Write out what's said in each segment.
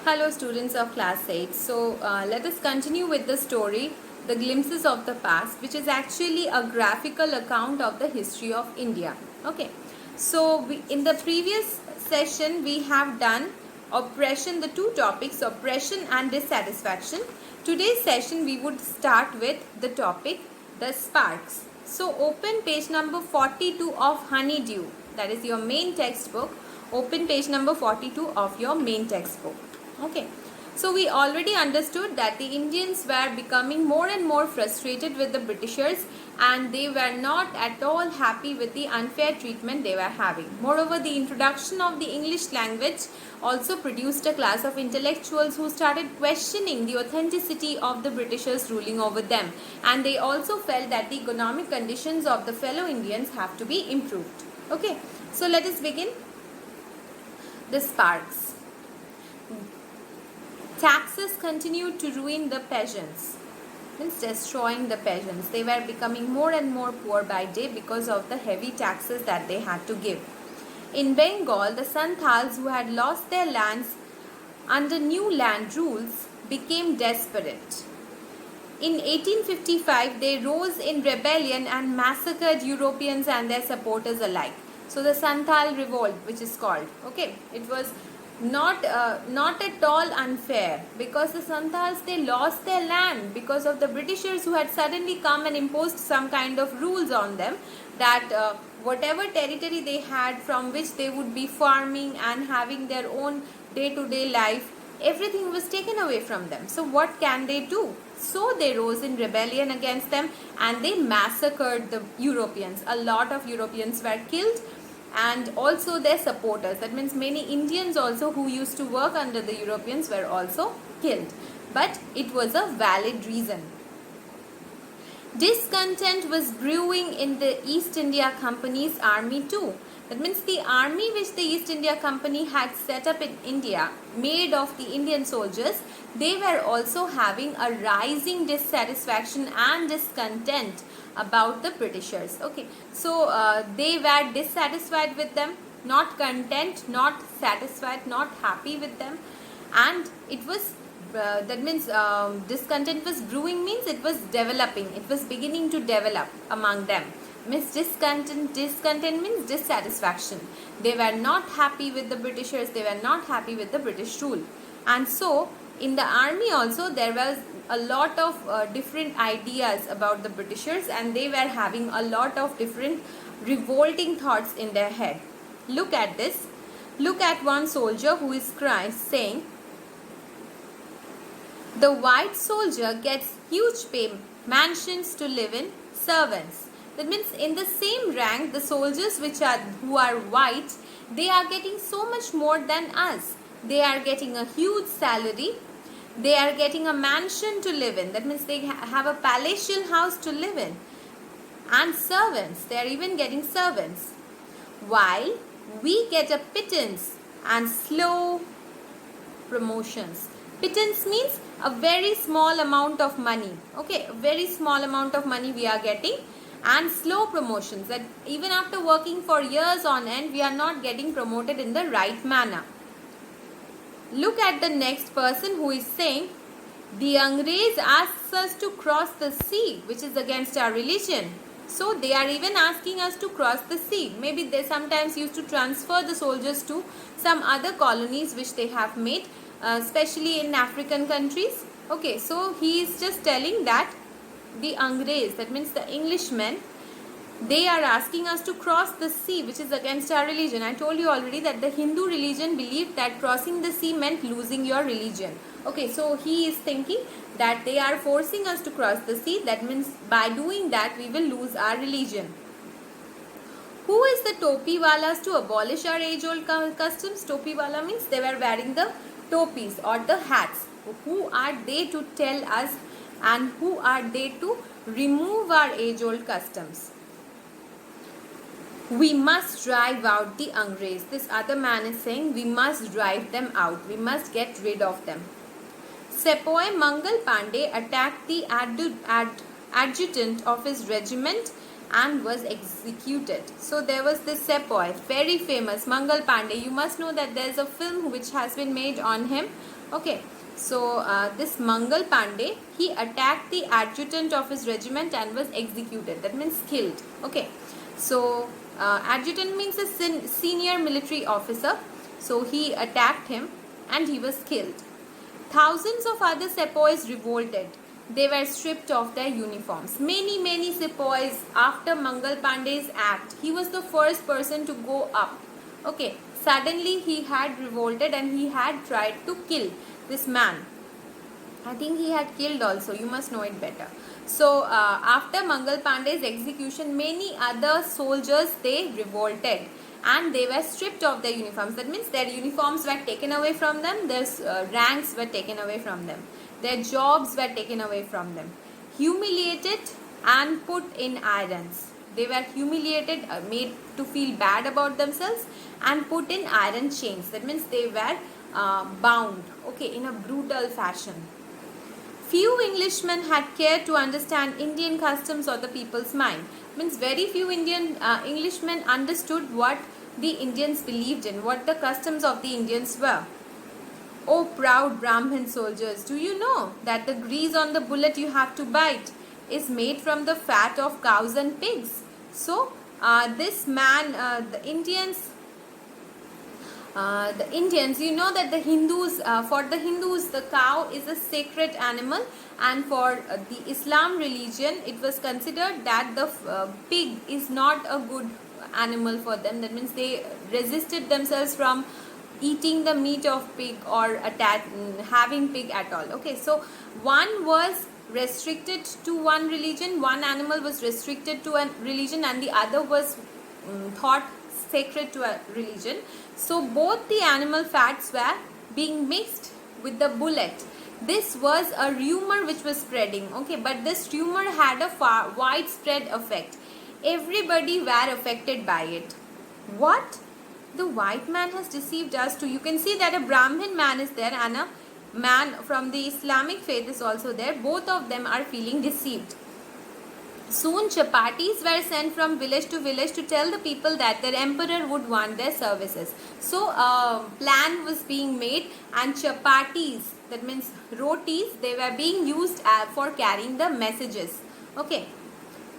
Hello students of class 8. Let us continue with the story The Glimpses of the Past, which is actually a graphical account of the history of India. Okay. In the previous session we have done oppression, the two topics oppression and dissatisfaction. Today's session we would start with the topic the sparks. So open page number 42 of Honeydew, that is your main textbook. Open page number 42 of your main textbook. Okay, so we already understood that the Indians were becoming more and more frustrated with the Britishers, and they were not at all happy with the unfair treatment they were having. Moreover, the introduction of the English language also produced a class of intellectuals who started questioning the authenticity of the Britishers ruling over them, and they also felt that the economic conditions of the fellow Indians have to be improved. Okay, so let us begin. The sparks. Taxes continued to ruin the peasants, means destroying the peasants. They were becoming more and more poor by day because of the heavy taxes that they had to give. In Bengal, the Santals who had lost their lands under new land rules became desperate. In 1855, they rose in rebellion and massacred Europeans and their supporters alike. So the Santhal revolt, which is called, okay, it was not at all unfair, because the Santals, they lost their land because of the Britishers who had suddenly come and imposed some kind of rules on them, that whatever territory they had from which they would be farming and having their own day-to-day life, everything was taken away from them. So what can they do? So they rose in rebellion against them and they massacred the Europeans. A lot of Europeans were killed, and also their supporters. That means many Indians also who used to work under the Europeans were also killed. But it was a valid reason. Discontent was brewing in the East India Company's army too. That means the army which the East India Company had set up in India, made of the Indian soldiers, they were also having a rising dissatisfaction and discontent about the Britishers. Okay, so they were dissatisfied with them, not content, not satisfied, not happy with them, and it was that means discontent was brewing, means it was developing, it was beginning to develop among them. Means discontent means dissatisfaction. They were not happy with the Britishers, they were not happy with the British rule. And so in the army also there was a lot of different ideas about the Britishers, and they were having a lot of different revolting thoughts in their head. Look at this. Look at one soldier who is crying, saying, the white soldier gets huge pay, mansions to live in, servants. That means in the same rank, the soldiers who are white, they are getting so much more than us. They are getting a huge salary. They are getting a mansion to live in. That means they have a palatial house to live in. And servants, they are even getting servants. While we get a pittance and slow promotions. Pittance means a very small amount of money. Okay, a very small amount of money we are getting, and slow promotions, that even after working for years on end, we are not getting promoted in the right manner. Look at the next person who is saying, the Angrez asks us to cross the sea, which is against our religion. So they are even asking us to cross the sea. Maybe they sometimes used to transfer the soldiers to some other colonies which they have made, especially in African countries. Okay, so he is just telling that the Angrez, that means the Englishmen, they are asking us to cross the sea, which is against our religion. I told you already that the Hindu religion believed that crossing the sea meant losing your religion. Okay, so he is thinking that they are forcing us to cross the sea. That means by doing that we will lose our religion. Who is the topiwalas to abolish our age-old customs? Topiwala means they were wearing the topis or the hats. Who are they to tell us, and who are they to remove our age-old customs? We must drive out the Angrez. This other man is saying we must drive them out. We must get rid of them. Sepoy Mangal Pandey attacked the adjutant of his regiment and was executed. So there was this Sepoy, very famous, Mangal Pandey. You must know that there is a film which has been made on him. Okay, so this Mangal Pandey, he attacked the adjutant of his regiment and was executed. That means killed. Okay, so adjutant means a senior military officer. So he attacked him and he was killed. Thousands of other sepoys revolted. They were stripped of their uniforms. Many sepoys, after Mangal Pandey's act, he was the first person to go up. Okay, suddenly he had revolted and he had tried to kill this man. I think he had killed also, you must know it better. So after Mangal Pandey's execution, many other soldiers, they revolted and they were stripped of their uniforms. That means their uniforms were taken away from them, their ranks were taken away from them, their jobs were taken away from them, humiliated and put in irons. They were humiliated, made to feel bad about themselves and put in iron chains. That means they were bound, okay, in a brutal fashion. Few Englishmen had cared to understand Indian customs or the people's mind. Means very few Englishmen understood what the Indians believed in, what the customs of the Indians were. Oh proud Brahmin soldiers, do you know that the grease on the bullet you have to bite is made from the fat of cows and pigs? So this man, the Indians, you know that the Hindus, for the Hindus, the cow is a sacred animal, and for the Islam religion, it was considered that the pig is not a good animal for them. That means they resisted themselves from eating the meat of pig or having pig at all. Okay, so one was restricted to one religion, one animal was restricted to a religion, and the other was thought sacred to a religion. So both the animal fats were being mixed with the bullet. This was a rumor which was spreading, okay, but this rumor had a far widespread effect. Everybody were affected by it. What? The white man has deceived us too. You can see that a Brahmin man is there and a man from the Islamic faith is also there. Both of them are feeling deceived. Soon chapatis were sent from village to village to tell the people that their emperor would want their services. So a plan was being made, and chapatis, that means rotis, they were being used for carrying the messages. Okay.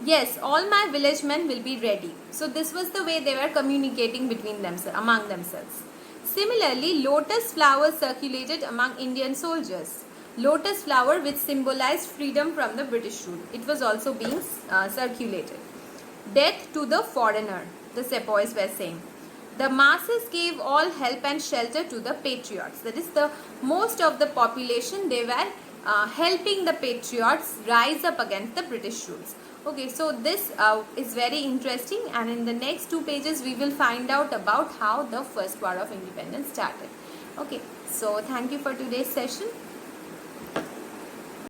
Yes, all my village men will be ready. So this was the way they were communicating between themselves, among themselves. Similarly, lotus flowers circulated among Indian soldiers. Lotus flower, which symbolized freedom from the British rule, it was also being circulated. Death to the foreigner, the sepoys were saying. The masses gave all help and shelter to the patriots. That is, the most of the population, they were helping the patriots rise up against the British rules. Okay, so this is very interesting, and in the next 2 pages we will find out about how the first war of independence started. Okay, so thank you for today's session.